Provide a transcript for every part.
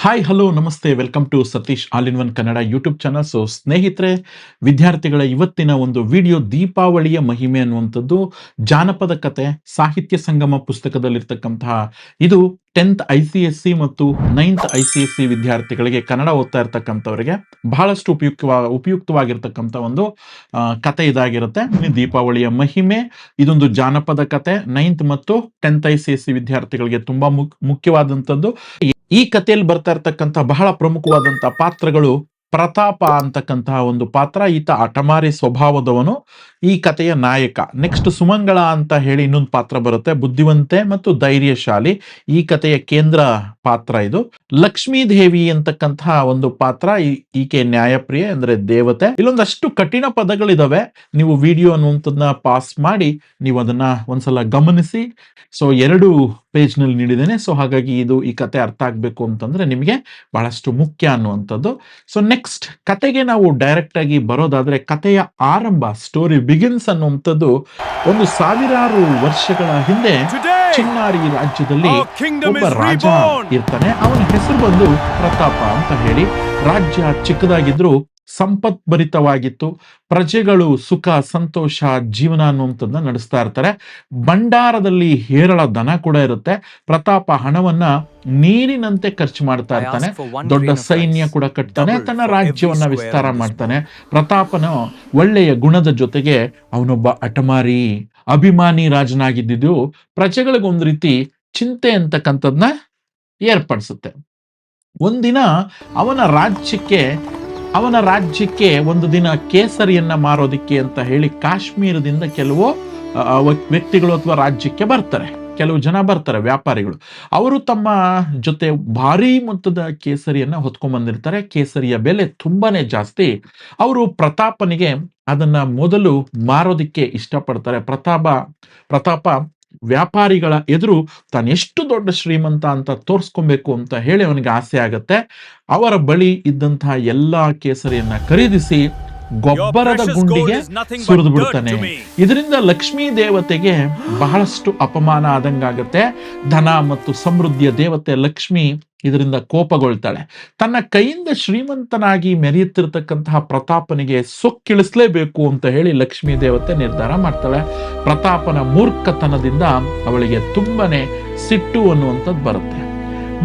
Hi hello ನಮಸ್ತೆ welcome to Satish all in one Kannada YouTube channel. So ಸ್ನೇಹಿತರೆ, ವಿದ್ಯಾರ್ಥಿಗಳ ಇವತ್ತಿನ ಒಂದು ವಿಡಿಯೋ ದೀಪಾವಳಿಯ ಮಹಿಮೆ ಅನ್ನುವಂಥದ್ದು ಜಾನಪದ ಕತೆ ಸಾಹಿತ್ಯ ಸಂಗಮ ಪುಸ್ತಕದಲ್ಲಿರ್ತಕ್ಕಂತಹ ಇದು 10th ICSE ಮತ್ತು 9th ICSE ವಿದ್ಯಾರ್ಥಿಗಳಿಗೆ ಕನ್ನಡ ಓದ್ತಾ ಇರ್ತಕ್ಕಂಥವರಿಗೆ ಬಹಳಷ್ಟು ಉಪಯುಕ್ತವಾಗಿರ್ತಕ್ಕಂಥ ಒಂದು ಕತೆ ಇದಾಗಿರುತ್ತೆ. ದೀಪಾವಳಿಯ ಮಹಿಮೆ ಇದೊಂದು ಜಾನಪದ ಕತೆ 9th ಮತ್ತು 10th ICSE ವಿದ್ಯಾರ್ಥಿಗಳಿಗೆ ತುಂಬಾ ಮುಖ್ಯವಾದಂಥದ್ದು. ಈ ಕಥೆಯಲ್ಲಿ ಬರ್ತಾ ಇರ್ತಕ್ಕಂಥ ಬಹಳ ಪ್ರಮುಖವಾದಂಥ ಪಾತ್ರಗಳು ಪ್ರತಾಪ ಅಂತಕ್ಕಂತಹ ಒಂದು ಪಾತ್ರ. ಈತ ಹಠಮಾರಿ ಸ್ವಭಾವದವನು, ಈ ಕಥೆಯ ನಾಯಕ. ನೆಕ್ಸ್ಟ್ ಸುಮಂಗಳ ಅಂತ ಹೇಳಿ ಇನ್ನೊಂದು ಪಾತ್ರ ಬರುತ್ತೆ, ಬುದ್ಧಿವಂತೆ ಮತ್ತು ಧೈರ್ಯಶಾಲಿ. ಈ ಕಥೆಯ ಕೇಂದ್ರ ಪಾತ್ರ ಇದು. ಲಕ್ಷ್ಮೀ ದೇವಿ ಅಂತಕ್ಕಂತಹ ಒಂದು ಪಾತ್ರ, ಈಕೆ ನ್ಯಾಯಪ್ರಿಯೆ ಅಂದ್ರೆ ದೇವತೆ. ಇಲ್ಲೊಂದಷ್ಟು ಕಠಿಣ ಪದಗಳಿದಾವೆ, ನೀವು ವಿಡಿಯೋ ಅನ್ನುವಂಥದ್ದನ್ನ ಪಾಸ್ ಮಾಡಿ ನೀವು ಅದನ್ನ ಒಂದ್ಸಲ ಗಮನಿಸಿ. ಸೊ 2 ಪೇಜ್ ನಲ್ಲಿ ನೀಡಿದ್ದೇನೆ. ಸೊ ಹಾಗಾಗಿ ಈ ಕತೆ ಅರ್ಥ ಆಗ್ಬೇಕು ಅಂತಂದ್ರೆ ನಿಮಗೆ ಬಹಳಷ್ಟು ಮುಖ್ಯ ಅನ್ನುವಂಥದ್ದು. ಸೊ ನೆಕ್ಸ್ಟ್ ಕತೆಗೆ ನಾವು ಡೈರೆಕ್ಟ್ ಆಗಿ ಬರೋದಾದ್ರೆ, ಕತೆಯ ಆರಂಭ, ಸ್ಟೋರಿ ಬಿಗಿನ್ಸ್ ಅನ್ನುವಂಥದ್ದು ಒಂದು 1000 ವರ್ಷಗಳ ಹಿಂದೆ ಚಿನ್ನಾರಿ ರಾಜ್ಯದಲ್ಲಿ ಒಬ್ಬ ರಾಜ ಇರ್ತಾನೆ. ಅವನ ಹೆಸರು ಬಂದು ಪ್ರತಾಪ ಅಂತ ಹೇಳಿ. ರಾಜ್ಯ ಚಿಕ್ಕದಾಗಿದ್ರು ಸಂಪತ್ಭರಿತವಾಗಿತ್ತು. ಪ್ರಜೆಗಳು ಸುಖ ಸಂತೋಷ ಜೀವನ ಅನ್ನುವಂಥದ್ದನ್ನ ನಡೆಸ್ತಾ ಇರ್ತಾರೆ. ಭಂಡಾರದಲ್ಲಿ ಹೇರಳ ದನ ಕೂಡ ಇರುತ್ತೆ. ಪ್ರತಾಪ ಹಣವನ್ನ ನೀರಿನಂತೆ ಖರ್ಚು ಮಾಡ್ತಾ ಇರ್ತಾನೆ. ದೊಡ್ಡ ಸೈನ್ಯ ಕೂಡ ಕಟ್ತಾನೆ, ತನ್ನ ರಾಜ್ಯವನ್ನ ವಿಸ್ತಾರ ಮಾಡ್ತಾನೆ. ಪ್ರತಾಪನ ಒಳ್ಳೆಯ ಗುಣದ ಜೊತೆಗೆ ಅವನೊಬ್ಬ ಹಠಮಾರಿ ಅಭಿಮಾನಿ ರಾಜನಾಗಿದ್ದು ಪ್ರಜೆಗಳಿಗೊಂದು ರೀತಿ ಚಿಂತೆ ಅಂತಕ್ಕಂಥದ್ನ ಏರ್ಪಡಿಸುತ್ತೆ. ಒಂದಿನ ಅವನ ರಾಜ್ಯಕ್ಕೆ ಒಂದು ದಿನ ಕೇಸರಿಯನ್ನ ಮಾರೋದಿಕ್ಕೆ ಅಂತ ಹೇಳಿ ಕಾಶ್ಮೀರದಿಂದ ಕೆಲವು ವ್ಯಕ್ತಿಗಳು ಅಥವಾ ರಾಜ್ಯಕ್ಕೆ ಬರ್ತಾರೆ. ಕೆಲವು ಜನ ಬರ್ತಾರೆ, ವ್ಯಾಪಾರಿಗಳು. ಅವರು ತಮ್ಮ ಜೊತೆ ಭಾರಿ ಮೊತ್ತದ ಕೇಸರಿಯನ್ನ ಹೊತ್ಕೊಂಡ್ ಬಂದಿರ್ತಾರೆ. ಕೇಸರಿಯ ಬೆಲೆ ತುಂಬಾನೇ ಜಾಸ್ತಿ. ಅವರು ಪ್ರತಾಪನಿಗೆ ಅದನ್ನ ಮೊದಲು ಮಾರೋದಿಕ್ಕೆ ಇಷ್ಟಪಡ್ತಾರೆ. ಪ್ರತಾಪ ವ್ಯಾಪಾರಿಗಳ ಎದುರು ತಾನು ಎಷ್ಟು ದೊಡ್ಡ ಶ್ರೀಮಂತ ಅಂತ ತೋರ್ಸ್ಕೊಬೇಕು ಅಂತ ಹೇಳಿ ಅವನಿಗೆ ಆಸೆ ಆಗತ್ತೆ. ಅವರ ಬಳಿ ಇದ್ದಂತಹ ಎಲ್ಲಾ ಕೇಸರಿಯನ್ನ ಖರೀದಿಸಿ ಗೊಬ್ಬರದ ಗುಂಡಿಗೆ ಸುರಿದು ಬಿಡ್ತಾನೆ. ಇದರಿಂದ ಲಕ್ಷ್ಮೀ ದೇವತೆಗೆ ಬಹಳಷ್ಟು ಅಪಮಾನ ಆದಂಗಾಗತ್ತೆ. ಧನ ಮತ್ತು ಸಮೃದ್ಧಿಯ ದೇವತೆ ಲಕ್ಷ್ಮಿ ಇದರಿಂದ ಕೋಪಗೊಳ್ತಾಳೆ. ತನ್ನ ಕೈಯಿಂದ ಶ್ರೀಮಂತನಾಗಿ ಮೆರೆಯುತ್ತಿರತಕ್ಕಂತಹ ಪ್ರತಾಪನಿಗೆ ಸೊಕ್ಕಿಳಿಸ್ಲೇಬೇಕು ಅಂತ ಹೇಳಿ ಲಕ್ಷ್ಮೀ ದೇವತೆ ನಿರ್ಧಾರ ಮಾಡ್ತಾಳೆ. ಪ್ರತಾಪನ ಮೂರ್ಖತನದಿಂದ ಅವಳಿಗೆ ತುಂಬಾನೇ ಸಿಟ್ಟು ಅನ್ನುವಂಥದ್ದು ಬರುತ್ತೆ.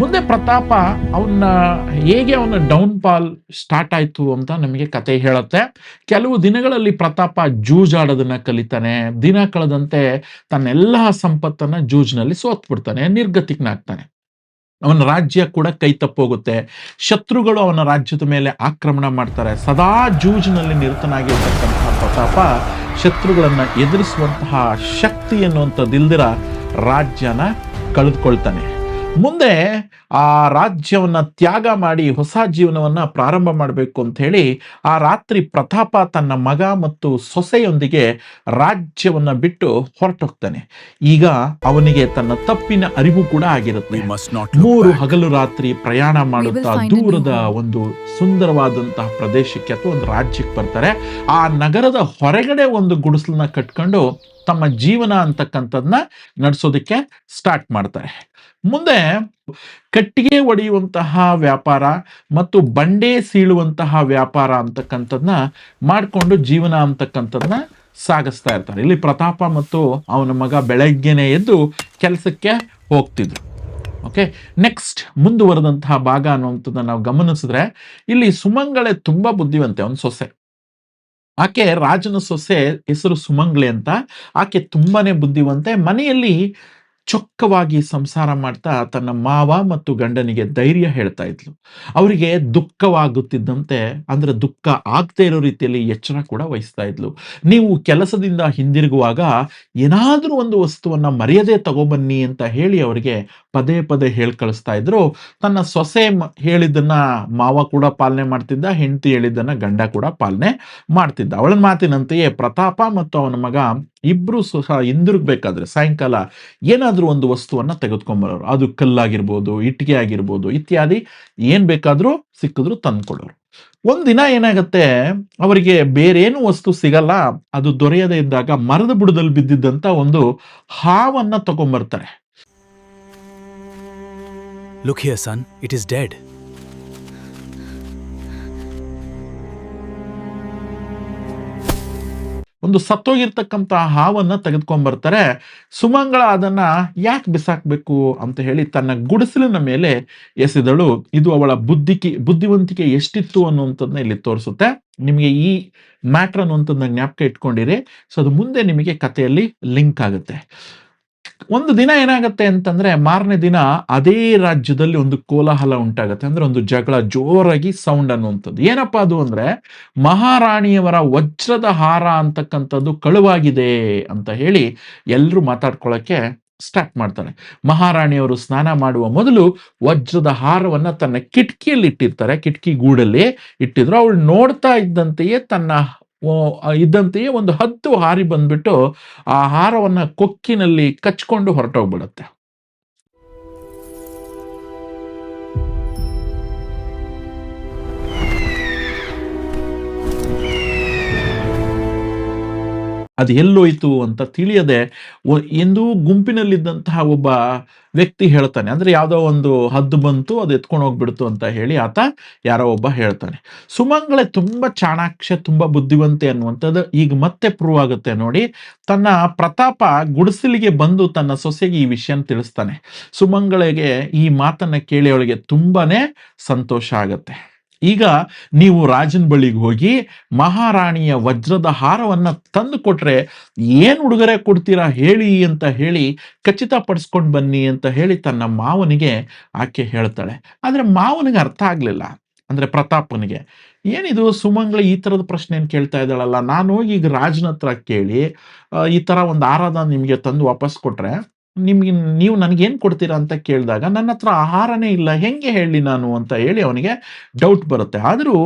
ಮುಂದೆ ಪ್ರತಾಪ ಅವನ ಡೌನ್ ಫಾಲ್ ಸ್ಟಾರ್ಟ್ ಆಯ್ತು ಅಂತ ನಮಗೆ ಕತೆ ಹೇಳುತ್ತೆ. ಕೆಲವು ದಿನಗಳಲ್ಲಿ ಪ್ರತಾಪ ಜೂಜಾಡೋದನ್ನ ಕಲಿತಾನೆ. ದಿನ ಕಳೆದಂತೆ ತನ್ನೆಲ್ಲ ಸಂಪತ್ತನ್ನ ಜೂಜ್ನಲ್ಲಿ ಸೋತ್ಬಿಡ್ತಾನೆ, ನಿರ್ಗತಿಕನಾಗ್ತಾನೆ. ಅವನ ರಾಜ್ಯ ಕೂಡ ಕೈ ತಪ್ಪೋಗುತ್ತೆ. ಶತ್ರುಗಳು ಅವನ ರಾಜ್ಯದ ಮೇಲೆ ಆಕ್ರಮಣ ಮಾಡ್ತಾರೆ. ಸದಾ ಜೂಜಿನಲ್ಲಿ ನಿರತನಾಗಿರ್ತಕ್ಕಂತಹ ಪ್ರತಾಪ ಶತ್ರುಗಳನ್ನ ಎದುರಿಸುವಂತಹ ಶಕ್ತಿ ಎನ್ನುವಂಥದ್ದಿಲ್ದಿರ ರಾಜ್ಯನ ಕಳೆದುಕೊಳ್ತಾನೆ. ಮುಂದೆ ಆ ರಾಜ್ಯವನ್ನ ತ್ಯಾಗ ಮಾಡಿ ಹೊಸ ಜೀವನವನ್ನ ಪ್ರಾರಂಭ ಮಾಡಬೇಕು ಅಂತ ಹೇಳಿ ಆ ರಾತ್ರಿ ಪ್ರತಾಪ ತನ್ನ ಮಗ ಮತ್ತು ಸೊಸೆಯೊಂದಿಗೆ ರಾಜ್ಯವನ್ನ ಬಿಟ್ಟು ಹೊರಟೋಗ್ತಾನೆ. ಈಗ ಅವನಿಗೆ ತನ್ನ ತಪ್ಪಿನ ಅರಿವು ಕೂಡ ಆಗಿರುತ್ತೆ. 3 ಹಗಲು ರಾತ್ರಿ ಪ್ರಯಾಣ ಮಾಡುತ್ತಾ ದೂರದ ಒಂದು ಸುಂದರವಾದಂತಹ ಪ್ರದೇಶಕ್ಕೆ ಅಥವಾ ಒಂದು ರಾಜ್ಯಕ್ಕೆ ಬರ್ತಾರೆ. ಆ ನಗರದ ಹೊರಗಡೆ ಒಂದು ಗುಡಿಸಲನ್ನ ಕಟ್ಕೊಂಡು ತಮ್ಮ ಜೀವನ ಅಂತಕ್ಕಂಥದ್ನ ನಡೆಸೋದಕ್ಕೆ ಸ್ಟಾರ್ಟ್ ಮಾಡ್ತಾರೆ. ಮುಂದೆ ಕಟ್ಟಿಗೆ ಒಡೆಯುವಂತಹ ವ್ಯಾಪಾರ ಮತ್ತು ಬಂಡೆ ಸೀಳುವಂತಹ ವ್ಯಾಪಾರ ಅಂತಕ್ಕಂಥದ್ನ ಮಾಡಿಕೊಂಡು ಜೀವನ ಅಂತಕ್ಕಂಥದ್ನ ಸಾಗಿಸ್ತಾ ಇರ್ತಾರೆ. ಇಲ್ಲಿ ಪ್ರತಾಪ ಮತ್ತು ಅವನ ಮಗ ಬೆಳಗ್ಗೆನೆ ಎದ್ದು ಕೆಲಸಕ್ಕೆ ಹೋಗ್ತಿದ್ರು. ಓಕೆ, ನೆಕ್ಸ್ಟ್ ಮುಂದುವರೆದಂತಹ ಭಾಗ ಅನ್ನುವಂಥದ್ದನ್ನ ನಾವು ಗಮನಿಸಿದ್ರೆ, ಇಲ್ಲಿ ಸುಮಂಗಳೆ ತುಂಬಾ ಬುದ್ಧಿವಂತೆ, ಅವನ ಸೊಸೆ. ಆಕೆ ರಾಜನ ಸೊಸೆ, ಹೆಸರು ಸುಮಂಗ್ಲೆ ಅಂತ. ಆಕೆ ತುಂಬಾನೇ ಬುದ್ಧಿವಂತೆ. ಮನೆಯಲ್ಲಿ ಚೊಕ್ಕವಾಗಿ ಸಂಸಾರ ಮಾಡ್ತಾ ತನ್ನ ಮಾವ ಮತ್ತು ಗಂಡನಿಗೆ ಧೈರ್ಯ ಹೇಳ್ತಾ ಇದ್ಲು. ಅವರಿಗೆ ದುಃಖವಾಗುತ್ತಿದ್ದಂತೆ, ಅಂದ್ರೆ ದುಃಖ ಆಗದೆ ಇರೋ ರೀತಿಯಲ್ಲಿ ಎಚ್ಚರ ಕೂಡ ವಹಿಸ್ತಾ ಇದ್ಲು. ನೀವು ಕೆಲಸದಿಂದ ಹಿಂದಿರುಗುವಾಗ ಏನಾದ್ರೂ ಒಂದು ವಸ್ತುವನ್ನ ಮರೆಯದೆ ತಗೊಬನ್ನಿ ಅಂತ ಹೇಳಿ ಅವರಿಗೆ ಪದೇ ಪದೇ ಹೇಳಿ ಕಳಿಸ್ತಾ ಇದ್ರು. ತನ್ನ ಸೊಸೆ ಹೇಳಿದ್ದನ್ನ ಮಾವ ಕೂಡ ಪಾಲನೆ ಮಾಡ್ತಿದ್ದ, ಹೆಂಡತಿ ಹೇಳಿದ್ದನ್ನ ಗಂಡ ಕೂಡ ಪಾಲನೆ ಮಾಡ್ತಿದ್ದ. ಅವಳ ಮಾತಿನಂತೆಯೇ ಪ್ರತಾಪ ಮತ್ತು ಅವನ ಮಗ ಇಬ್ರು ಸಹ ಹಿಂದಿರುಗ್ಬೇಕಾದ್ರೆ ಸಾಯಂಕಾಲ ಏನಾದ್ರೂ ಒಂದು ವಸ್ತುವನ್ನ ತೆಗೆದುಕೊಂಡ್ಬರೋರು. ಅದು ಕಲ್ಲಾಗಿರ್ಬೋದು, ಇಟ್ಟಿಗೆ ಆಗಿರ್ಬೋದು, ಇತ್ಯಾದಿ ಏನ್ ಬೇಕಾದ್ರೂ ಸಿಕ್ಕಿದ್ರು ತಂದ್ಕೊಡೋರು. ಒಂದಿನ ಏನಾಗತ್ತೆ, ಅವರಿಗೆ ಬೇರೇನು ವಸ್ತು ಸಿಗಲ್ಲ. ಅದು ದೊರೆಯದೇ ಇದ್ದಾಗ ಮರದ ಬುಡದಲ್ಲಿ ಬಿದ್ದಿದ್ದಂತ ಒಂದು ಹಾವನ್ನ ತಗೊಂಡ್ಬರ್ತಾರೆ. Look here, son, it is dead. ಒಂದು ಸತ್ತೋಗಿರ್ತಕ್ಕಂಥ ಹಾವನ್ನ ತೆಗೆದುಕೊಂಡ್ಬರ್ತಾರೆ. ಸುಮಂಗಳ ಅದನ್ನ ಯಾಕೆ ಬಿಸಾಕ್ಬೇಕು ಅಂತ ಹೇಳಿ ತನ್ನ ಗುಡಿಸಲಿನ ಮೇಲೆ ಎಸೆದಳು. ಇದು ಅವಳ ಬುದ್ಧಿವಂತಿಕೆ ಎಷ್ಟಿತ್ತು ಅನ್ನುವಂಥದ್ದನ್ನ ಇಲ್ಲಿ ತೋರಿಸುತ್ತೆ. ನಿಮಗೆ ಈ ಮ್ಯಾಟ್ರ್ ಅನ್ನುವಂಥದ್ದನ್ನ ಜ್ಞಾಪಕ ಇಟ್ಕೊಂಡಿರಿ. ಸೊ ಅದು ಮುಂದೆ ನಿಮಗೆ ಕಥೆಯಲ್ಲಿ ಲಿಂಕ್ ಆಗುತ್ತೆ. ಒಂದು ದಿನ ಏನಾಗುತ್ತೆ ಅಂತಂದ್ರೆ, ಮಾರನೇ ದಿನ ಅದೇ ರಾಜ್ಯದಲ್ಲಿ ಒಂದು ಕೋಲಾಹಲ ಉಂಟಾಗತ್ತೆ. ಅಂದ್ರೆ ಒಂದು ಜಗಳ, ಜೋರಾಗಿ ಸೌಂಡ್ ಅನ್ನುವಂಥದ್ದು. ಏನಪ್ಪಾ ಅದು ಅಂದ್ರೆ, ಮಹಾರಾಣಿಯವರ ವಜ್ರದ ಹಾರ ಅಂತಕ್ಕಂಥದ್ದು ಕಳುವಾಗಿದೆ ಅಂತ ಹೇಳಿ ಎಲ್ಲರೂ ಮಾತಾಡ್ಕೊಳ್ಳೋಕೆ ಸ್ಟಾರ್ಟ್ ಮಾಡ್ತಾರೆ. ಮಹಾರಾಣಿಯವರು ಸ್ನಾನ ಮಾಡುವ ಮೊದಲು ವಜ್ರದ ಹಾರವನ್ನ ತನ್ನ ಕಿಟಕಿಯಲ್ಲಿ ಇಟ್ಟಿರ್ತಾರೆ. ಕಿಟಕಿ ಗೂಡಲ್ಲಿ ಇಟ್ಟಿದ್ರು. ಅವಳು ನೋಡ್ತಾ ಇದ್ದಂತೆಯೇ ಒಂದು ಹದ್ದು ಹಾರಿ ಬಂದ್ಬಿಟ್ಟು ಆ ಹಾರವನ್ನ ಕೊಕ್ಕಿನಲ್ಲಿ ಕಚ್ಕೊಂಡು ಹೊರಟೋಗ್ಬಿಡುತ್ತೆ. ಅದು ಎಲ್ಲೋಯ್ತು ಅಂತ ತಿಳಿಯದೆ ಎಂದು ಗುಂಪಿನಲ್ಲಿದ್ದಂತಹ ಒಬ್ಬ ವ್ಯಕ್ತಿ ಹೇಳ್ತಾನೆ. ಅಂದ್ರೆ ಯಾವುದೋ ಒಂದು ಹದ್ದು ಬಂತು, ಅದು ಎತ್ಕೊಂಡು ಹೋಗ್ಬಿಡ್ತು ಅಂತ ಹೇಳಿ ಆತ ಯಾರೋ ಒಬ್ಬ ಹೇಳ್ತಾನೆ. ಸುಮಂಗಳೆ ತುಂಬಾ ಚಾಣಾಕ್ಷ, ತುಂಬಾ ಬುದ್ಧಿವಂತೆ ಅನ್ನುವಂಥದ್ದು ಈಗ ಮತ್ತೆ ಪ್ರೂವ್ ಆಗುತ್ತೆ ನೋಡಿ. ತನ್ನ ಪ್ರತಾಪ ಗುಡಿಸಲಿಗೆ ಬಂದು ತನ್ನ ಸೊಸೆಗೆ ಈ ವಿಷಯ ತಿಳಿಸ್ತಾನೆ. ಸುಮಂಗಳಿಗೆ ಈ ಮಾತನ್ನ ಕೇಳಿ ಅವಳಿಗೆ ತುಂಬಾನೇ ಸಂತೋಷ ಆಗತ್ತೆ. ಈಗ ನೀವು ರಾಜನ ಬಳಿಗೆ ಹೋಗಿ ಮಹಾರಾಣಿಯ ವಜ್ರದ ಹಾರವನ್ನ ತಂದು ಕೊಟ್ರೆ ಏನ್ ಉಡುಗೊರೆ ಕೊಡ್ತೀರಾ ಹೇಳಿ ಅಂತ ಹೇಳಿ ಖಚಿತಪಡಿಸ್ಕೊಂಡು ಬನ್ನಿ ಅಂತ ಹೇಳಿ ತನ್ನ ಮಾವನಿಗೆ ಆಕೆ ಹೇಳ್ತಾಳೆ. ಆದ್ರೆ ಮಾವನಿಗೆ ಅರ್ಥ ಆಗ್ಲಿಲ್ಲ. ಅಂದ್ರೆ ಪ್ರತಾಪನಿಗೆ, ಏನಿದು ಸುಮಂಗಳ ಈ ತರದ ಪ್ರಶ್ನೆ ಏನ್ ಕೇಳ್ತಾ ಇದ್ದಾಳಲ್ಲ, ನಾನು ಹೋಗಿ ಈಗ ರಾಜನ ಹತ್ರ ಕೇಳಿ ಈ ತರ ಒಂದು ಆರಾಧನ ನಿಮ್ಗೆ ತಂದು ವಾಪಸ್ ಕೊಟ್ರೆ ನೀವು ನನಗೇನು ಕೊಡ್ತೀರಾ ಅಂತ ಕೇಳಿದಾಗ ನನ್ನ ಹತ್ರ ಆಹಾರನೇ ಇಲ್ಲ, ಹೆಂಗೆ ಹೇಳಿ ನಾನು ಅಂತ ಹೇಳಿ ಅವನಿಗೆ ಡೌಟ್ ಬರುತ್ತೆ. ಆದರೂ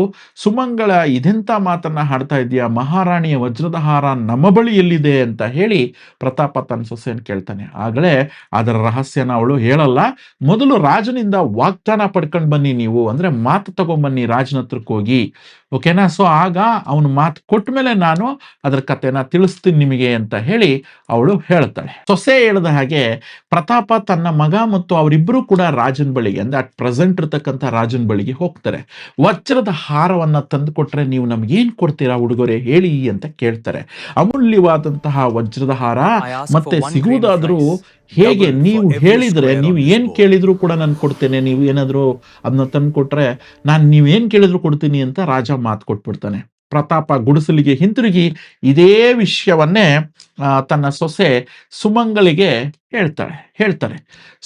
ಸುಮಂಗಳ ಇದೆಂಥ ಮಾತನ್ನ ಹಾಡ್ತಾ ಇದೆಯಾ, ಮಹಾರಾಣಿಯ ವಜ್ರದ ಹಾರ ನಮ್ಮ ಬಳಿ ಎಲ್ಲಿದೆ ಅಂತ ಹೇಳಿ ಪ್ರತಾಪ ತನ್ನ ಸೊಸೆಯನ್ನು ಕೇಳ್ತಾನೆ. ಆಗಲೇ ಅದರ ರಹಸ್ಯನ ಅವಳು ಹೇಳಲ್ಲ. ಮೊದಲು ರಾಜನಿಂದ ವಾಗ್ದಾನ ಪಡ್ಕೊಂಡು ಬನ್ನಿ ನೀವು, ಅಂದ್ರೆ ಮಾತು ತಗೊಂಬನ್ನಿ ರಾಜನ ಹತ್ರಕ್ಕೆ ಹೋಗಿ, ಓಕೆನಾ. ಸೊ ಆಗ ಅವನು ಮಾತು ಕೊಟ್ಟ ಮೇಲೆ ನಾನು ಅದರ ಕಥೆನ ತಿಳಿಸ್ತೀನಿ ನಿಮಗೆ ಅಂತ ಹೇಳಿ ಅವಳು ಹೇಳ್ತಾಳೆ. ಸೊಸೆ ಹೇಳಿದ ಹಾಗೆ ಪ್ರತಾಪ ತನ್ನ ಮಗ ಮತ್ತು ಅವರಿಬ್ಬರು ಕೂಡ ರಾಜನ ಬಳಿಗೆ, ಅಂದ್ರೆ ಅಟ್ ಪ್ರೆಸೆಂಟ್ ಇರತಕ್ಕಂಥ ರಾಜನ ಬಳಿಗೆ ಹೋಗ್ತಾರೆ. ವಜ್ರದ ಹಾರವನ್ನ ತಂದು ಕೊಟ್ರೆ ನೀವು ನಮ್ಗೇನ್ ಕೊಡ್ತೀರಾ ಉಡುಗೊರೆ ಹೇಳಿ ಅಂತ ಕೇಳ್ತಾರೆ. ಅಮೂಲ್ಯವಾದಂತಹ ವಜ್ರದ ಹಾರ ಮತ್ತೆ ಸಿಗುವುದಾದ್ರೂ ಹೇಗೆ, ನೀವು ಹೇಳಿದ್ರೆ ನೀವು ಏನ್ ಕೇಳಿದ್ರು ಕೂಡ ನಾನು ಕೊಡ್ತೇನೆ, ನೀವು ಏನಾದ್ರು ಅದನ್ನ ತಂದು ಕೊಟ್ರೆ ನಾನು ನೀವೇನ್ ಕೇಳಿದ್ರು ಕೊಡ್ತೀನಿ ಅಂತ ರಾಜ ಮಾತು ಕೊಟ್ಬಿಡ್ತಾನೆ. ಪ್ರತಾಪ ಗುಡಿಸಲಿಗೆ ಹಿಂತಿರುಗಿ ಇದೇ ವಿಷಯವನ್ನೇ ತನ್ನ ಸೊಸೆ ಸುಮಂಗಳಿಗೆ ಹೇಳ್ತಾರೆ.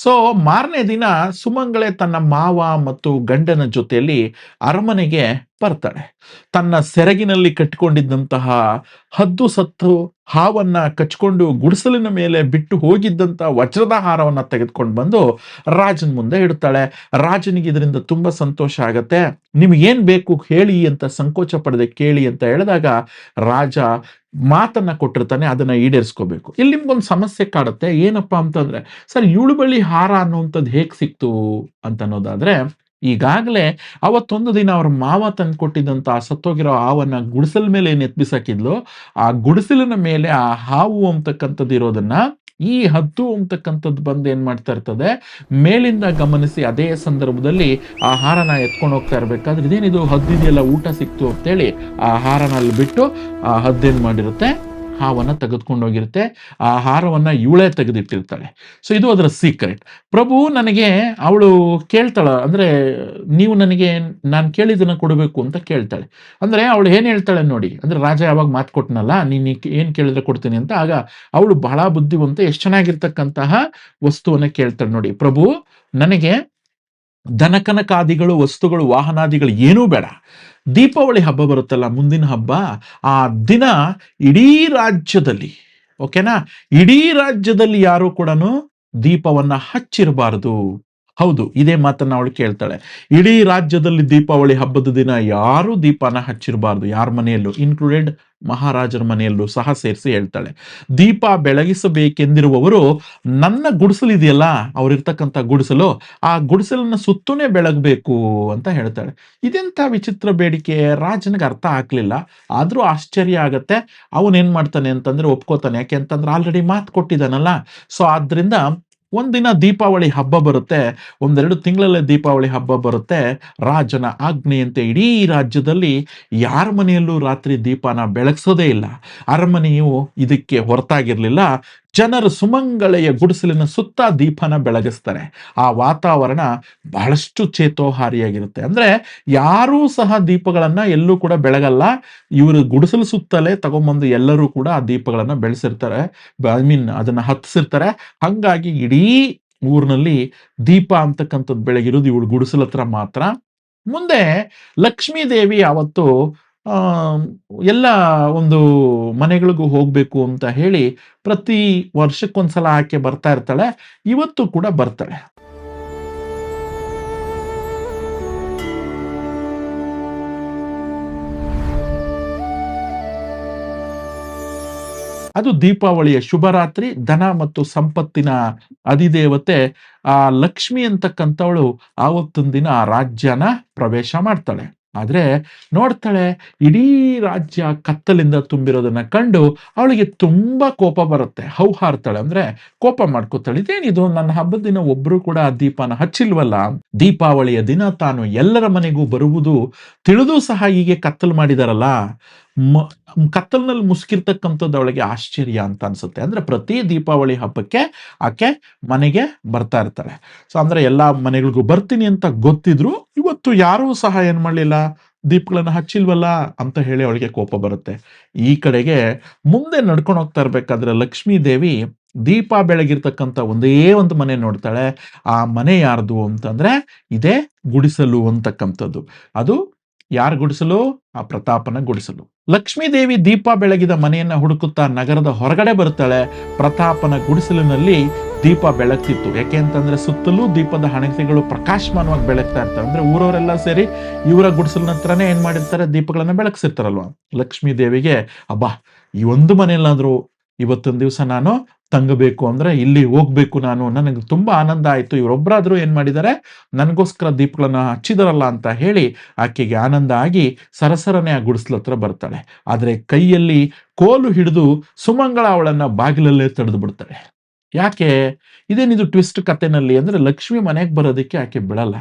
ಸೊ ಮಾರನೇ ದಿನ ಸುಮಂಗಳೆ ತನ್ನ ಮಾವ ಮತ್ತು ಗಂಡನ ಜೊತೆಯಲ್ಲಿ ಅರಮನೆಗೆ ಬರ್ತಾಳೆ. ತನ್ನ ಸೆರಗಿನಲ್ಲಿ ಕಟ್ಟಿಕೊಂಡಿದ್ದಂತಹ ಹದ್ದು ಸತ್ತು ಹಾವನ್ನ ಕಚ್ಕೊಂಡು ಗುಡಿಸಲಿನ ಮೇಲೆ ಬಿಟ್ಟು ಹೋಗಿದ್ದಂತಹ ವಜ್ರದ ಹಾರವನ್ನ ತೆಗೆದುಕೊಂಡು ಬಂದು ರಾಜನ ಮುಂದೆ ಇಡ್ತಾಳೆ. ರಾಜನಿಗೆ ಇದರಿಂದ ತುಂಬಾ ಸಂತೋಷ ಆಗತ್ತೆ. ನಿಮ್ಗೇನ್ ಬೇಕು ಹೇಳಿ ಅಂತ ಸಂಕೋಚ ಪಡದೆ ಕೇಳಿ ಅಂತ ಹೇಳಿದಾಗ ರಾಜ ಮಾತನ್ನ ಕೊಟ್ಟಿರ್ತಾನೆ, ಅದನ್ನ ಈಡೇರಿಸ್ಕೋಬೇಕು. ಇಲ್ಲಿ ನಿಮ್ಗೊಂದು ಸಮಸ್ಯೆ ಕಾಡುತ್ತೆ. ಏನಪ್ಪಾ ಅಂತಂದ್ರೆ, ಸರ್ ಇವಳು ಬಳಿ ಹಾರ ಅನ್ನುವಂಥದ್ದು ಹೇಗ್ ಸಿಕ್ತು ಅಂತ ಅನ್ನೋದಾದ್ರೆ, ಈಗಾಗಲೇ ಅವತ್ತೊಂದು ದಿನ ಅವ್ರ ಮಾವ ತಂದು ಕೊಟ್ಟಿದ್ದಂತ ಸತ್ತೋಗಿರೋ ಹಾವನ್ನ ಗುಡಿಸಲ ಮೇಲೆ ಏನ್ ಎತ್ಬಿಸಾಕಿದ್ಲು, ಆ ಗುಡಿಸಲಿನ ಮೇಲೆ ಆ ಹಾವು ಅಂತಕ್ಕಂಥದ್ದು ಇರೋದನ್ನ ಈ ಹದ್ದು ಅಂತಕ್ಕಂಥದ್ದು ಬಂದು ಏನ್ ಮಾಡ್ತಾ ಇರ್ತದೆ, ಮೇಲಿಂದ ಗಮನಿಸಿ ಅದೇ ಸಂದರ್ಭದಲ್ಲಿ ಆ ಹಾರನ ಎತ್ಕೊಂಡು ಹೋಗ್ತಾ ಇರ್ಬೇಕಾದ್ರೆ ಇದೇನಿದು ಹದ್ದಿದೆಯಲ್ಲ, ಊಟ ಸಿಕ್ತು ಅಂತೇಳಿ ಆ ಹಾರನ ಅಲ್ಲಿ ಬಿಟ್ಟು ಆ ಹದ್ದೇನ್ ಮಾಡಿರುತ್ತೆ, ಹಾವನ್ನ ತೆಗೆದುಕೊಂಡು ಹೋಗಿರುತ್ತೆ. ಆ ಹಾರವನ್ನ ಇವಳೇ ತೆಗೆದಿಟ್ಟಿರ್ತಾಳೆ. ಸೊ ಇದು ಅದರ ಸೀಕ್ರೆಟ್. ಪ್ರಭು ನನಗೆ ಅವಳು ಕೇಳ್ತಾಳ, ಅಂದ್ರೆ ನೀವು ನನಗೆ ನಾನು ಕೇಳಿದನ್ನ ಕೊಡಬೇಕು ಅಂತ ಕೇಳ್ತಾಳೆ. ಅಂದ್ರೆ ಅವಳು ಏನ್ ಹೇಳ್ತಾಳೆ ನೋಡಿ, ಅಂದ್ರೆ ರಾಜ ಯಾವಾಗ ಮಾತು ಕೊಟ್ಟನಲ್ಲ, ನೀನ್ ಏನ್ ಕೇಳಿದ್ರೆ ಕೊಡ್ತೀನಿ ಅಂತ. ಆಗ ಅವಳು ಬಹಳ ಬುದ್ಧಿವಂತ, ಎಷ್ಟು ಚೆನ್ನಾಗಿರ್ತಕ್ಕಂತಹ ವಸ್ತುವನ್ನ ಕೇಳ್ತಾಳೆ ನೋಡಿ. ಪ್ರಭು ನನಗೆ ದನಕನಕಾದಿಗಳು, ವಸ್ತುಗಳು, ವಾಹನಾದಿಗಳು ಏನೂ ಬೇಡ. ದೀಪಾವಳಿ ಹಬ್ಬ ಬರುತ್ತಲ್ಲ, ಮುಂದಿನ ಹಬ್ಬ, ಆ ದಿನ ಇಡೀ ರಾಜ್ಯದಲ್ಲಿ, ಓಕೆನಾ, ಇಡೀ ರಾಜ್ಯದಲ್ಲಿ ಯಾರು ಕೂಡ ದೀಪವನ್ನ ಹಚ್ಚಿರಬಾರದು. ಹೌದು, ಇದೇ ಮಾತನ್ನ ಅವಳು ಕೇಳ್ತಾಳೆ. ಇಡೀ ರಾಜ್ಯದಲ್ಲಿ ದೀಪಾವಳಿ ಹಬ್ಬದ ದಿನ ಯಾರು ದೀಪನ ಹಚ್ಚಿರಬಾರ್ದು, ಯಾರ ಮನೆಯಲ್ಲೂ, ಇನ್ಕ್ಲೂಡೆಡ್ ಮಹಾರಾಜರ ಮನೆಯಲ್ಲೂ ಸಹ ಸೇರಿಸಿ ಹೇಳ್ತಾಳೆ. ದೀಪ ಬೆಳಗಿಸಬೇಕೆಂದಿರುವವರು ನನ್ನ ಗುಡಿಸಲು ಇದೆಯಲ್ಲ, ಅವ್ರಿರ್ತಕ್ಕಂಥ ಗುಡಿಸಲು, ಆ ಗುಡಿಸಲನ್ನ ಸುತ್ತೂನೇ ಬೆಳಗಬೇಕು ಅಂತ ಹೇಳ್ತಾಳೆ. ಇದೆಂಥ ವಿಚಿತ್ರ ಬೇಡಿಕೆ, ರಾಜನಿಗೆ ಅರ್ಥ ಆಗ್ಲಿಲ್ಲ. ಆದ್ರೂ ಆಶ್ಚರ್ಯ ಆಗತ್ತೆ. ಅವನೇನ್ ಮಾಡ್ತಾನೆ ಅಂತಂದ್ರೆ ಒಪ್ಕೋತಾನೆ. ಯಾಕೆ ಅಂತಂದ್ರೆ ಆಲ್ರೆಡಿ ಮಾತು ಕೊಟ್ಟಿದ್ದಾನಲ್ಲ. ಸೊ ಆದ್ರಿಂದ ಒಂದಿನ ದೀಪಾವಳಿ ಹಬ್ಬ ಬರುತ್ತೆ. ಒಂದೆರಡು ತಿಂಗಳಲ್ಲೇ ದೀಪಾವಳಿ ಹಬ್ಬ ಬರುತ್ತೆ. ರಾಜನ ಆಜ್ಞೆಯಂತೆ ಇಡೀ ರಾಜ್ಯದಲ್ಲಿ ಯಾರ ಮನೆಯಲ್ಲೂ ರಾತ್ರಿ ದೀಪನ ಬೆಳಗ್ಸೋದೇ ಇಲ್ಲ. ಅರಮನೆಯು ಇದಕ್ಕೆ ಹೊರತಾಗಿರ್ಲಿಲ್ಲ. ಜನರು ಸುಮಂಗಳೆಯ ಗುಡಿಸಲಿನ ಸುತ್ತ ದೀಪನ ಬೆಳಗಿಸ್ತಾರೆ. ಆ ವಾತಾವರಣ ಬಹಳಷ್ಟು ಚೇತೋಹಾರಿಯಾಗಿರುತ್ತೆ. ಅಂದ್ರೆ ಯಾರೂ ಸಹ ದೀಪಗಳನ್ನ ಎಲ್ಲೂ ಕೂಡ ಬೆಳಗಲ್ಲ. ಇವರು ಗುಡಿಸಲು ಸುತ್ತಲೇ ತಗೊಂಬಂದು ಎಲ್ಲರೂ ಕೂಡ ಆ ದೀಪಗಳನ್ನ ಬೆಳೆಸಿರ್ತಾರೆ. ಐ ಮೀನ್ ಅದನ್ನ ಹತ್ತಿಸಿರ್ತಾರೆ. ಹಂಗಾಗಿ ಇಡೀ ಊರಿನಲ್ಲಿ ದೀಪ ಅಂತಕ್ಕಂಥದ್ದು ಬೆಳಗಿರೋದು ಇವಳು ಗುಡಿಸಲ ಹತ್ರ ಮಾತ್ರ. ಮುಂದೆ ಲಕ್ಷ್ಮೀ ದೇವಿ ಅವತ್ತು ಆ ಎಲ್ಲ ಒಂದು ಮನೆಗಳಿಗೂ ಹೋಗ್ಬೇಕು ಅಂತ ಹೇಳಿ ಪ್ರತಿ ವರ್ಷಕ್ಕೊಂದ್ಸಲ ಆಕೆ ಬರ್ತಾ ಇರ್ತಾಳೆ. ಇವತ್ತು ಕೂಡ ಬರ್ತಾಳೆ. ಅದು ದೀಪಾವಳಿಯ ಶುಭರಾತ್ರಿ. ಧನ ಮತ್ತು ಸಂಪತ್ತಿನ ಅಧಿದೇವತೆ ಆ ಲಕ್ಷ್ಮಿ ಅಂತಕ್ಕಂಥವಳು ಆವತ್ತೊಂದು ದಿನ ಆ ರಾಜ್ಯನ ಪ್ರವೇಶ ಮಾಡ್ತಾಳೆ. ಆದ್ರೆ ನೋಡ್ತಾಳೆ ಇಡೀ ರಾಜ್ಯ ಕತ್ತಲಿಂದ ತುಂಬಿರೋದನ್ನ ಕಂಡು ಅವಳಿಗೆ ತುಂಬಾ ಕೋಪ ಬರುತ್ತೆ. ಹೌಹಾರ್ತಾಳೆ, ಅಂದ್ರೆ ಕೋಪ ಮಾಡ್ಕೋತಾಳೆ. ಇದೇನಿದು, ನನ್ನ ಹಬ್ಬದ ದಿನ ಒಬ್ರು ಕೂಡ ಆ ದೀಪನ ಹಚ್ಚಿಲ್ವಲ್ಲ. ದೀಪಾವಳಿಯ ದಿನ ತಾನು ಎಲ್ಲರ ಮನೆಗೂ ಬರುವುದು ತಿಳಿದು ಸಹ ಹೀಗೆ ಕತ್ತಲು ಮಾಡಿದಾರಲ್ಲ. ಕತ್ತಲ್ನಲ್ಲಿ ಮುಸ್ಕಿರ್ತಕ್ಕಂಥದ್ದು ಅವಳಿಗೆ ಆಶ್ಚರ್ಯ ಅಂತ ಅನ್ಸುತ್ತೆ. ಅಂದ್ರೆ ಪ್ರತಿ ದೀಪಾವಳಿ ಹಬ್ಬಕ್ಕೆ ಆಕೆ ಮನೆಗೆ ಬರ್ತಾ ಇರ್ತಾಳೆ. ಸೊ ಅಂದ್ರೆ ಎಲ್ಲಾ ಮನೆಗಳಿಗೂ ಬರ್ತೀನಿ ಅಂತ ಗೊತ್ತಿದ್ರು ಇವತ್ತು ಯಾರೂ ಸಹ ಏನ್ ಮಾಡ್ಲಿಲ್ಲ, ದೀಪಗಳನ್ನ ಹಚ್ಚಿಲ್ವಲ್ಲ ಅಂತ ಹೇಳಿ ಅವಳಿಗೆ ಕೋಪ ಬರುತ್ತೆ. ಈ ಕಡೆಗೆ ಮುಂದೆ ನಡ್ಕೊಂಡು ಹೋಗ್ತಾ ಇರ್ಬೇಕಾದ್ರೆ ಲಕ್ಷ್ಮೀ ದೇವಿ ದೀಪ ಬೆಳಗಿರ್ತಕ್ಕಂಥ ಒಂದೇ ಒಂದು ಮನೆ ನೋಡ್ತಾಳೆ. ಆ ಮನೆ ಯಾರ್ದು ಅಂತಂದ್ರೆ ಇದೇ ಗುಡಿಸಲು ಅಂತಕ್ಕಂಥದ್ದು. ಅದು ಯಾರ ಗುಡಿಸಲು? ಆ ಪ್ರತಾಪನ ಗುಡಿಸಲು. ಲಕ್ಷ್ಮೀ ದೇವಿ ದೀಪ ಬೆಳಗಿದ ಮನೆಯನ್ನ ಹುಡುಕುತ್ತಾ ನಗರದ ಹೊರಗಡೆ ಬರ್ತಾಳೆ. ಪ್ರತಾಪನ ಗುಡಿಸಲಿನಲ್ಲಿ ದೀಪ ಬೆಳಗ್ತಿತ್ತು. ಯಾಕೆ ಅಂತಂದ್ರೆ ಸುತ್ತಲೂ ದೀಪದ ಹಣತೆಗಳು ಪ್ರಕಾಶಮಾನವಾಗಿ ಬೆಳಗ್ತಾ ಇರ್ತಾರೆ. ಅಂದ್ರೆ ಊರವರೆಲ್ಲ ಸೇರಿ ಇವರ ಗುಡಿಸಲಿನ ಹತ್ರನೇ ಏನ್ ಮಾಡಿರ್ತಾರೆ, ದೀಪಗಳನ್ನ ಬೆಳಗ್ಸಿರ್ತಾರಲ್ವಾ. ಲಕ್ಷ್ಮೀ ದೇವಿಗೆ ಅಬ್ಬಾ, ಈ ಒಂದು ಮನೆಯಲ್ಲಾದ್ರೂ ಇವತ್ತೊಂದು ದಿವಸ ನಾನು ತಂಗಬೇಕು, ಅಂದ್ರೆ ಇಲ್ಲಿ ಹೋಗ್ಬೇಕು ನಾನು, ನನಗೆ ತುಂಬಾ ಆನಂದ ಆಯ್ತು, ಇವರೊಬ್ಬರಾದ್ರೂ ಏನ್ ಮಾಡಿದ್ದಾರೆ ನನಗೋಸ್ಕರ ದೀಪಗಳನ್ನ ಹಚ್ಚಿದಾರಲ್ಲ ಅಂತ ಹೇಳಿ ಆಕೆಗೆ ಆನಂದ ಆಗಿ ಸರಸರನೆ ಆ ಗುಡಿಸಲ ಹತ್ರ ಬರ್ತಾಳೆ. ಆದ್ರೆ ಕೈಯಲ್ಲಿ ಕೋಲು ಹಿಡಿದು ಸುಮಂಗಳ ಅವಳನ್ನ ಬಾಗಿಲಲ್ಲೇ ತಡೆದು ಬಿಡ್ತಾಳೆ. ಯಾಕೆ? ಇದೇನಿದು ಟ್ವಿಸ್ಟ್ ಕಥೆನಲ್ಲಿ ಅಂದ್ರೆ ಲಕ್ಷ್ಮಿ ಮನೆಗೆ ಬರೋದಕ್ಕೆ ಆಕೆ ಬಿಡಲ್ಲ.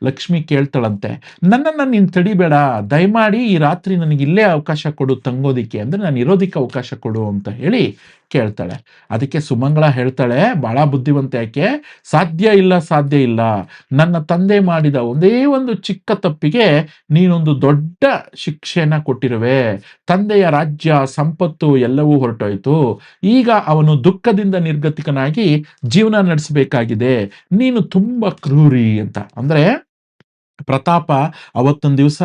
ಲಕ್ಷ್ಮಿ ಕೇಳ್ತಾಳಂತೆ, ನನ್ನನ್ನು ನೀನ್ ತಡಿಬೇಡ, ದಯಮಾಡಿ ಈ ರಾತ್ರಿ ನನಗೆ ಇಲ್ಲೇ ಅವಕಾಶ ಕೊಡು ತಂಗೋದಿಕ್ಕೆ, ಅಂದ್ರೆ ನಾನು ಇರೋದಿಕ್ಕೆ ಅವಕಾಶ ಕೊಡು ಅಂತ ಹೇಳಿ ಕೇಳ್ತಾಳೆ. ಅದಕ್ಕೆ ಸುಮಂಗಳ ಹೇಳ್ತಾಳೆ, ಬಹಳ ಬುದ್ಧಿವಂತೆ ಆಕೆ, ಸಾಧ್ಯ ಇಲ್ಲ, ಸಾಧ್ಯ ಇಲ್ಲ. ನನ್ನ ತಂದೆ ಮಾಡಿದ ಒಂದೇ ಒಂದು ಚಿಕ್ಕ ತಪ್ಪಿಗೆ ನೀನೊಂದು ದೊಡ್ಡ ಶಿಕ್ಷೆನ ಕೊಟ್ಟಿರುವೆ. ತಂದೆಯ ರಾಜ್ಯ ಸಂಪತ್ತು ಎಲ್ಲವೂ ಹೊರಟೋಯ್ತು. ಈಗ ಅವನು ದುಃಖದಿಂದ ನಿರ್ಗತಿಕನಾಗಿ ಜೀವನ ನಡೆಸಬೇಕಾಗಿದೆ. ನೀನು ತುಂಬಾ ಕ್ರೂರಿ ಅಂತ. ಅಂದ್ರೆ ಪ್ರತಾಪ ಅವತ್ತೊಂದು ದಿವಸ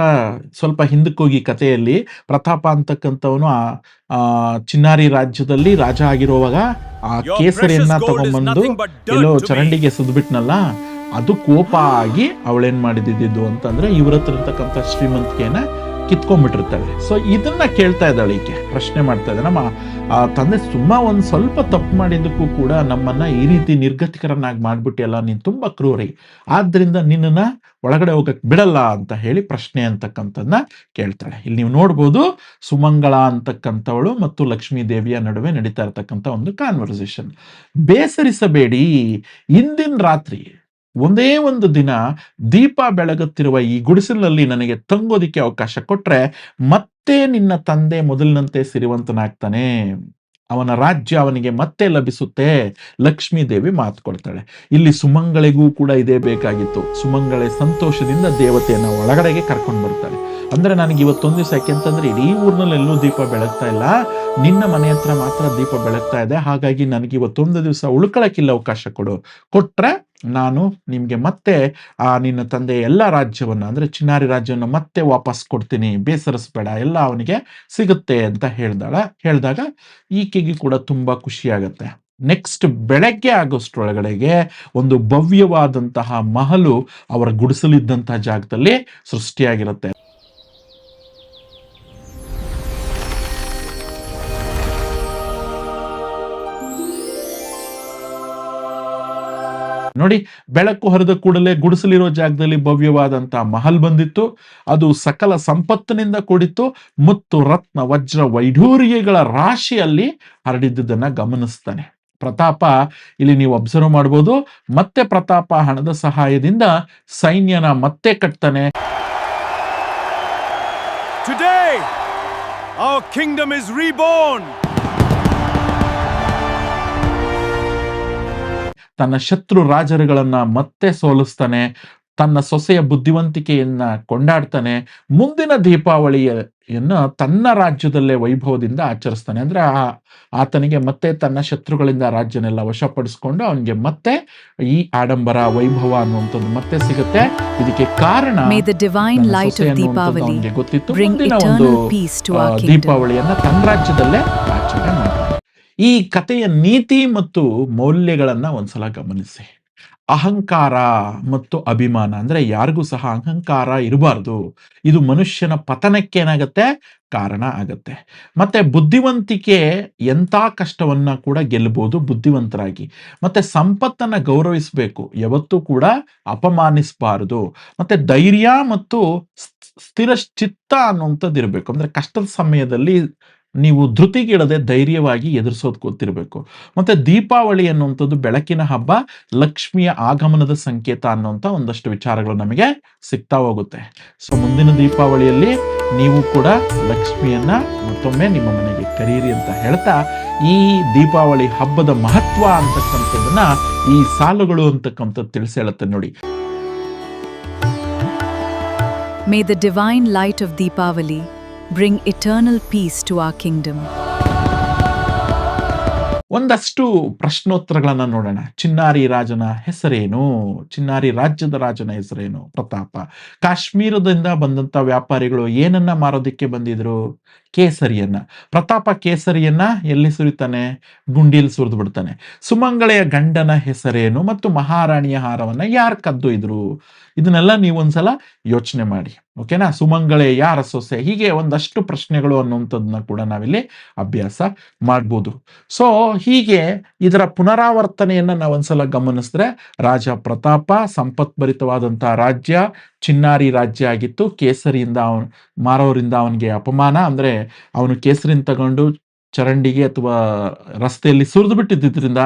ಸ್ವಲ್ಪ ಹಿಂದಕ್ಕೋಗಿ ಕಥೆಯಲ್ಲಿ, ಪ್ರತಾಪ ಅಂತಕ್ಕಂಥವನು ಆ ಚಿನ್ನಾರಿ ರಾಜ್ಯದಲ್ಲಿ ರಾಜ ಆಗಿರುವಾಗ ಆ ಕೇಸರಿಯನ್ನ ತಗೊಂಡ್ಬಂದು ಎಲ್ಲೋ ಚರಂಡಿಗೆ ಸುದ್ಬಿಟ್ನಲ್ಲ, ಅದು ಕೋಪ ಆಗಿ ಅವಳೇನ್ ಮಾಡಿದ್ದು ಅಂತಂದ್ರೆ ಇವ್ರ ಹತ್ರ ಇರ್ತಕ್ಕಂಥ ಶ್ರೀಮಂತಿಕೆಯನ್ನ ಕಿತ್ಕೊಂಡ್ಬಿಟ್ಟಿರ್ತಾಳೆ. ಸೊ ಇದನ್ನ ಕೇಳ್ತಾ ಇದ್ದಾಳೆ ಈಕೆ, ಪ್ರಶ್ನೆ ಮಾಡ್ತಾ ಇದ್ದಾಳೆ, ನಮ್ಮ ತಂದೆ ಸುಮ್ಮ ಒಂದ್ ಸ್ವಲ್ಪ ತಪ್ಪು ಮಾಡಿದ್ದಕ್ಕೂ ಕೂಡ ನಮ್ಮನ್ನ ಈ ರೀತಿ ನಿರ್ಗತಿಕರನ್ನಾಗಿ ಮಾಡ್ಬಿಟ್ಟಿಯಲ್ಲ, ನೀನ್ ತುಂಬಾ ಕ್ರೂರಿ, ಆದ್ರಿಂದ ನಿನ್ನನ್ನ ಒಳಗಡೆ ಹೋಗಕ್ ಬಿಡಲ್ಲ ಅಂತ ಹೇಳಿ ಪ್ರಶ್ನೆ ಅಂತಕ್ಕಂಥದ್ದನ್ನ ಕೇಳ್ತಾಳೆ. ಇಲ್ಲಿ ನೀವು ನೋಡ್ಬೋದು ಸುಮಂಗಳ ಅಂತಕ್ಕಂಥವಳು ಮತ್ತು ಲಕ್ಷ್ಮೀ ದೇವಿಯ ನಡುವೆ ನಡೀತಾ ಇರ್ತಕ್ಕಂಥ ಒಂದು ಕಾನ್ವರ್ಸೇಷನ್. ಬೇಸರಿಸಬೇಡಿ, ಇಂದಿನ ರಾತ್ರಿ ಒಂದೇ ಒಂದು ದಿನ ದೀಪ ಬೆಳಗುತ್ತಿರುವ ಈ ಗುಡಿಸಲಿನಲ್ಲಿ ನನಗೆ ತಂಗೋದಿಕ್ಕೆ ಅವಕಾಶ ಕೊಟ್ರೆ ಮತ್ತೆ ನಿನ್ನ ತಂದೆ ಮೊದಲಿನಂತೆ ಸಿರಿವಂತನಾಗ್ತಾನೆ, ಅವನ ರಾಜ್ಯ ಅವನಿಗೆ ಮತ್ತೆ ಲಭಿಸುತ್ತೆ. ಲಕ್ಷ್ಮೀ ದೇವಿ ಮಾತು ಕೊಡ್ತಾಳೆ. ಇಲ್ಲಿ ಸುಮಂಗಳಿಗೂ ಕೂಡ ಇದೇ ಬೇಕಾಗಿತ್ತು. ಸುಮಂಗಳೆ ಸಂತೋಷದಿಂದ ದೇವತೆಯನ್ನ ಒಳಗಡೆಗೆ ಕರ್ಕೊಂಡು ಬರ್ತಾಳೆ. ಅಂದ್ರೆ ನನಗೆ ಇವತ್ತೊಂದು ದಿವಸ, ಯಾಕೆಂತಂದ್ರೆ ಇಡೀ ಊರಿನಲ್ಲಿ ಎಲ್ಲೂ ದೀಪ ಬೆಳಗ್ತಾ ಇಲ್ಲ, ನಿನ್ನ ಮನೆ ಹತ್ರ ಮಾತ್ರ ದೀಪ ಬೆಳಗ್ತಾ ಇದೆ. ಹಾಗಾಗಿ ನನಗೆ ಇವತ್ತೊಂದು ದಿವಸ ಉಳ್ಕೊಳಕ್ಕಿಲ್ಲ, ಅವಕಾಶ ಕೊಟ್ರೆ ನಾನು ನಿಮ್ಗೆ ಮತ್ತೆ ನಿನ್ನ ತಂದೆ ಎಲ್ಲ ರಾಜ್ಯವನ್ನ, ಅಂದ್ರೆ ಚಿನ್ನಾರಿ ರಾಜ್ಯವನ್ನ ಮತ್ತೆ ವಾಪಸ್ ಕೊಡ್ತೀನಿ, ಬೇಸರಿಸಬೇಡ, ಎಲ್ಲ ಅವನಿಗೆ ಸಿಗುತ್ತೆ ಅಂತ ಹೇಳಿದಾಗ ಈಕೆಗೆ ಕೂಡ ತುಂಬಾ ಖುಷಿ ಆಗತ್ತೆ. ನೆಕ್ಸ್ಟ್ ಬೆಳಗ್ಗೆ ಆಗೋಷ್ಟ್ರೊಳಗಡೆಗೆ ಒಂದು ಭವ್ಯವಾದಂತಹ ಮಹಲು ಅವರ ಗುಡಿಸಲಿದ್ದಂತಹ ಜಾಗದಲ್ಲಿ ಸೃಷ್ಟಿಯಾಗಿರುತ್ತೆ. ನೋಡಿ, ಬೆಳಕು ಹರಿದ ಕೂಡಲೇ ಗುಡಿಸಲಿರೋ ಜಾಗದಲ್ಲಿ ಭವ್ಯವಾದಂತಹ ಮಹಲ್ ಬಂದಿತ್ತು. ಅದು ಸಕಲ ಸಂಪತ್ತಿನಿಂದ ಕೂಡಿತ್ತು ಮತ್ತು ರತ್ನ ವಜ್ರ ವೈಢೂರ್ಯಗಳ ರಾಶಿಯಲ್ಲಿ ಹರಡಿದ್ದನ್ನ ಗಮನಿಸ್ತಾನೆ. ಪ್ರತಾಪ ಇಲ್ಲಿ ನೀವು ಅಬ್ಸರ್ವ್ ಮಾಡ್ಬೋದು. ಮತ್ತೆ ಪ್ರತಾಪ ಹಣದ ಸಹಾಯದಿಂದ ಸೈನ್ಯನ ಮತ್ತೆ ಕಟ್ತಾನೆ. Today, our kingdom is reborn. ತನ್ನ ಶತ್ರು ರಾಜರುಗಳನ್ನ ಮತ್ತೆ ಸೋಲಿಸ್ತಾನೆ. ತನ್ನ ಸೊಸೆಯ ಬುದ್ಧಿವಂತಿಕೆಯನ್ನ ಕೊಂಡಾಡ್ತಾನೆ. ಮುಂದಿನ ದೀಪಾವಳಿಯನ್ನು ತನ್ನ ರಾಜ್ಯದಲ್ಲೇ ವೈಭವದಿಂದ ಆಚರಿಸ್ತಾನೆ. ಅಂದ್ರೆ ಆತನಿಗೆ ಮತ್ತೆ ತನ್ನ ಶತ್ರುಗಳಿಂದ ರಾಜ್ಯನೆಲ್ಲ ವಶಪಡಿಸ್ಕೊಂಡು ಅವನಿಗೆ ಮತ್ತೆ ಈ ಆಡಂಬರ ವೈಭವ ಅನ್ನುವಂಥದ್ದು ಮತ್ತೆ ಸಿಗುತ್ತೆ. ಇದಕ್ಕೆ ಕಾರಣ ಅವನಿಗೆ ಗೊತ್ತಿತ್ತು. ಮುಂದಿನ ಒಂದು ದೀಪಾವಳಿಯನ್ನ ತನ್ನ ರಾಜ್ಯದಲ್ಲೇ ಆಚರಣೆ ಮಾಡ್ತಾನೆ. ಈ ಕಥೆಯ ನೀತಿ ಮತ್ತು ಮೌಲ್ಯಗಳನ್ನ ಒಂದ್ಸಲ ಗಮನಿಸಿ. ಅಹಂಕಾರ ಮತ್ತು ಅಭಿಮಾನ ಅಂದ್ರೆ ಯಾರಿಗೂ ಸಹ ಅಹಂಕಾರ ಇರಬಾರ್ದು. ಇದು ಮನುಷ್ಯನ ಪತನಕ್ಕೆ ಏನಾಗತ್ತೆ, ಕಾರಣ ಆಗತ್ತೆ. ಮತ್ತೆ ಬುದ್ಧಿವಂತಿಕೆ ಎಂಥ ಕಷ್ಟವನ್ನ ಕೂಡ ಗೆಲ್ಲಬಹುದು ಬುದ್ಧಿವಂತರಾಗಿ. ಮತ್ತೆ ಸಂಪತ್ತನ್ನ ಗೌರವಿಸಬೇಕು, ಯಾವತ್ತೂ ಕೂಡ ಅಪಮಾನಿಸಬಾರದು. ಮತ್ತೆ ಧೈರ್ಯ ಮತ್ತು ಸ್ಥಿರ ಚಿತ್ತ ಅನ್ನುವಂಥದ್ದು ಇರಬೇಕು. ಅಂದ್ರೆ ಕಷ್ಟದ ಸಮಯದಲ್ಲಿ ನೀವು ಧೃತಿಗಿಡದೆ ಧೈರ್ಯವಾಗಿ ಎದುರಿಸೋದು ಗೊತ್ತಿರಬೇಕು. ಮತ್ತೆ ದೀಪಾವಳಿ ಅನ್ನುವಂಥದ್ದು ಬೆಳಕಿನ ಹಬ್ಬ, ಲಕ್ಷ್ಮಿಯ ಆಗಮನದ ಸಂಕೇತ ಅನ್ನುವಂಥ ಒಂದಷ್ಟು ವಿಚಾರಗಳು ನಮಗೆ ಸಿಗ್ತಾ ಹೋಗುತ್ತೆ. ಸೊ ಮುಂದಿನ ದೀಪಾವಳಿಯಲ್ಲಿ ನೀವು ಕೂಡ ಲಕ್ಷ್ಮಿಯನ್ನ ಮತ್ತೊಮ್ಮೆ ನಿಮ್ಮ ಮನೆಗೆ ಕರೀರಿ ಅಂತ ಹೇಳ್ತಾ, ಈ ದೀಪಾವಳಿ ಹಬ್ಬದ ಮಹತ್ವ ಅಂತಕ್ಕಂಥದ್ದನ್ನ ಈ ಸಾಲುಗಳು ಅಂತಕ್ಕಂಥದ್ದು ತಿಳಿಸಿ ಹೇಳುತ್ತೆ ನೋಡಿ. May the divine light of Deepavali bring eternal peace to our kingdom. ಒಂದಷ್ಟು ಪ್ರಶ್ನೋತ್ತರಗಳನ್ನ ನೋಡೋಣ. ಚಿನ್ನಾರಿ ರಾಜನ ಹೆಸರೇನು? ಚಿನ್ನಾರಿ ರಾಜ್ಯದ ರಾಜನ ಹೆಸರೇನು? ಪ್ರತಾಪ. ಕಾಶ್ಮೀರದಿಂದ ಬಂದಂತ ವ್ಯಾಪಾರಿಗಳು ಏನನ್ನ ಮಾರೋದಿಕ್ಕೆ ಬಂದಿದ್ರು? ಕೇಸರಿಯನ್ನ. ಪ್ರತಾಪ ಕೇಸರಿಯನ್ನ ಎಲ್ಲಿ ಸುರಿತಾನೆ? ಗುಂಡಿಯಲ್ಲಿ ಸುರಿದು ಬಿಡ್ತಾನೆ. ಸುಮಂಗಳೆಯ ಗಂಡನ ಹೆಸರೇನು ಮತ್ತು ಮಹಾರಾಣಿಯ ಹಾರವನ್ನ ಯಾರು ಕದ್ದೊಯ್ದ್ರು? ಇದನ್ನೆಲ್ಲ ನೀವು ಒಂದ್ಸಲ ಯೋಚನೆ ಮಾಡಿ. ಓಕೆನಾ? ಸುಮಂಗಳೆ ಯಾರ ಸೊಸೆ? ಹೀಗೆ ಒಂದಷ್ಟು ಪ್ರಶ್ನೆಗಳು ಅನ್ನುವಂಥದ್ದನ್ನ ಕೂಡ ನಾವಿಲ್ಲಿ ಅಭ್ಯಾಸ ಮಾಡ್ಬೋದು. ಸೊ ಹೀಗೆ ಇದರ ಪುನರಾವರ್ತನೆಯನ್ನ ನಾವೊಂದ್ಸಲ ಗಮನಿಸಿದ್ರೆ, ರಾಜ ಪ್ರತಾಪ ಸಂಪತ್ಭರಿತವಾದಂತಹ ರಾಜ್ಯ, ಚಿನ್ನಾರಿ ರಾಜ್ಯ ಆಗಿತ್ತು. ಕೇಸರಿಯಿಂದ ಮಾರೋರಿಂದ ಅವನಿಗೆ ಅಪಮಾನ. ಅಂದ್ರೆ ಅವನು ಕೇಸರಿನ ತಗೊಂಡು ಚರಂಡಿಗೆ ಅಥವಾ ರಸ್ತೆಯಲ್ಲಿ ಸುರಿದು ಬಿಟ್ಟಿದ್ದರಿಂದ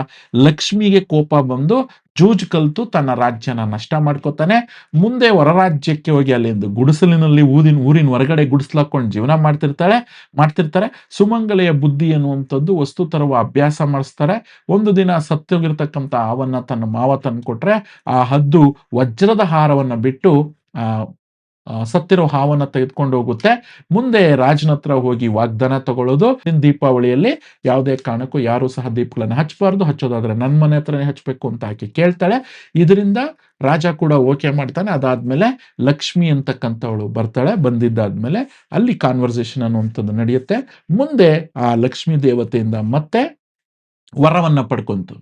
ಲಕ್ಷ್ಮಿಗೆ ಕೋಪ ಬಂದು ಜೂಜ್ ಕಲ್ತು ತನ್ನ ರಾಜ್ಯನ ನಷ್ಟ ಮಾಡ್ಕೋತಾನೆ. ಮುಂದೆ ಹೊರ ರಾಜ್ಯಕ್ಕೆ ಹೋಗಿ ಅಲ್ಲಿಂದ ಗುಡಿಸಲಿನಲ್ಲಿ ಊರಿನ ಹೊರಗಡೆ ಗುಡಿಸ್ಲಾಕೊಂಡು ಜೀವನ ಮಾಡ್ತಿರ್ತಾರೆ. ಸುಮಂಗಲೆಯ ಬುದ್ಧಿ ಅನ್ನುವಂಥದ್ದು ವಸ್ತು ತರುವ ಅಭ್ಯಾಸ ಮಾಡಿಸ್ತಾರೆ. ಒಂದು ದಿನ ಸತ್ತೋಗಿರ್ತಕ್ಕಂಥ ಹಾವನ್ನ ತನ್ನ ಮಾವ ತಂದ್ಕೊಟ್ರೆ, ಆ ಹದ್ದು ವಜ್ರದ ಹಾರವನ್ನ ಬಿಟ್ಟು ಸತ್ತಿರೋ ಹಾವನ್ನ ತೆಗೆದುಕೊಂಡು ಹೋಗುತ್ತೆ. ಮುಂದೆ ರಾಜನ ಹತ್ರ ಹೋಗಿ ವಾಗ್ದಾನ ತಗೊಳ್ಳೋದು, ದೀಪಾವಳಿಯಲ್ಲಿ ಯಾವುದೇ ಕಾರಣಕ್ಕೂ ಯಾರು ಸಹ ದೀಪಗಳನ್ನ ಹಚ್ಚಬಾರ್ದು, ಹಚ್ಚೋದಾದ್ರೆ ನನ್ನ ಮನೆ ಹತ್ರನೇ ಹಚ್ಚಬೇಕು ಅಂತ ಆಕೆ ಕೇಳ್ತಾಳೆ. ಇದರಿಂದ ರಾಜ ಕೂಡ ಓಕೆ ಮಾಡ್ತಾನೆ. ಅದಾದ್ಮೇಲೆ ಲಕ್ಷ್ಮಿ ಅಂತಕ್ಕಂಥವಳು ಬರ್ತಾಳೆ. ಬಂದಿದ್ದಾದ್ಮೇಲೆ ಅಲ್ಲಿ ಕಾನ್ವರ್ಸೇಷನ್ ಅನ್ನುವಂಥದ್ದು ನಡೆಯುತ್ತೆ. ಮುಂದೆ ಆ ಲಕ್ಷ್ಮೀ ದೇವತೆಯಿಂದ ಮತ್ತೆ ವರವನ್ನ ಪಡ್ಕೊಂತು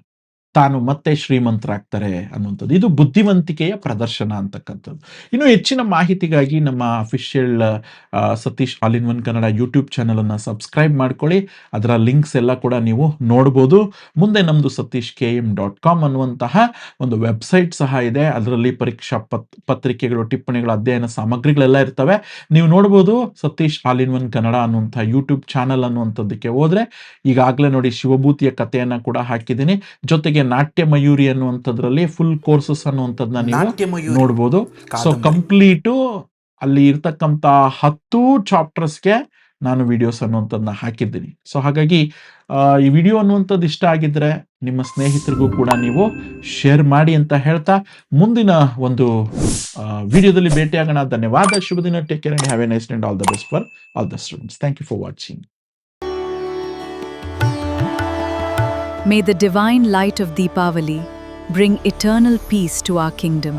ತಾನು ಮತ್ತೆ ಶ್ರೀಮಂತರಾಗ್ತಾರೆ ಅನ್ನುವಂಥದ್ದು. ಇದು ಬುದ್ಧಿವಂತಿಕೆಯ ಪ್ರದರ್ಶನ ಅಂತಕ್ಕಂಥದ್ದು. ಇನ್ನು ಹೆಚ್ಚಿನ ಮಾಹಿತಿಗಾಗಿ ನಮ್ಮ official Satish all in one Kannada YouTube ಚಾನಲನ್ನು ಸಬ್ಸ್ಕ್ರೈಬ್ ಮಾಡ್ಕೊಳ್ಳಿ. ಅದರ ಲಿಂಕ್ಸ್ ಎಲ್ಲ ಕೂಡ ನೀವು ನೋಡ್ಬೋದು. ಮುಂದೆ ನಮ್ಮದು satish.km.com ಅನ್ನುವಂತಹ ಒಂದು ವೆಬ್ಸೈಟ್ ಸಹ ಇದೆ. ಅದರಲ್ಲಿ ಪರೀಕ್ಷಾ ಪತ್ರಿಕೆಗಳು, ಟಿಪ್ಪಣಿಗಳು, ಅಧ್ಯಯನ ಸಾಮಗ್ರಿಗಳೆಲ್ಲ ಇರ್ತವೆ. ನೀವು ನೋಡ್ಬೋದು. Satish all in one Kannada ಅನ್ನುವಂಥ ಯೂಟ್ಯೂಬ್ ಚಾನಲ್ ಅನ್ನುವಂಥದ್ದಕ್ಕೆ ಹೋದ್ರೆ ಈಗಾಗಲೇ ನೋಡಿ ಶಿವಭೂತಿಯ ಕಥೆಯನ್ನ ಕೂಡ ಹಾಕಿದ್ದೀನಿ. ಜೊತೆಗೆ ನಾಟ್ಯ ಮಯೂರಿ ಅನ್ನುವಂಥದ್ರಲ್ಲಿ ಫುಲ್ ಕೋರ್ಸಸ್ ಅನ್ನುವಂಥದ್ದನ್ನ ನೀವು ನೋಡ್ಬೋದು. ಸೊ ಕಂಪ್ಲೀಟು ಅಲ್ಲಿ ಇರ್ತಕ್ಕಂಥ 10 ಚಾಪ್ಟರ್ಸ್ಗೆ ನಾನು ವಿಡಿಯೋಸ್ ಅನ್ನುವಂಥದ್ದನ್ನ ಹಾಕಿದ್ದೀನಿ. ಸೊ ಹಾಗಾಗಿ ಈ ವಿಡಿಯೋ ಅನ್ನುವಂಥದ್ದು ಇಷ್ಟ ಆಗಿದ್ರೆ ನಿಮ್ಮ ಸ್ನೇಹಿತರಿಗೂ ಕೂಡ ನೀವು ಶೇರ್ ಮಾಡಿ ಅಂತ ಹೇಳ್ತಾ, ಮುಂದಿನ ಒಂದು ವಿಡಿಯೋದಲ್ಲಿ ಭೇಟಿಯಾಗೋಣ. ಧನ್ಯವಾದ. ಶುಭ ದಿನ. Take care and have a nice day and all the best for all the students. Thank you for watching. May the divine light of Deepavali bring eternal peace to our kingdom.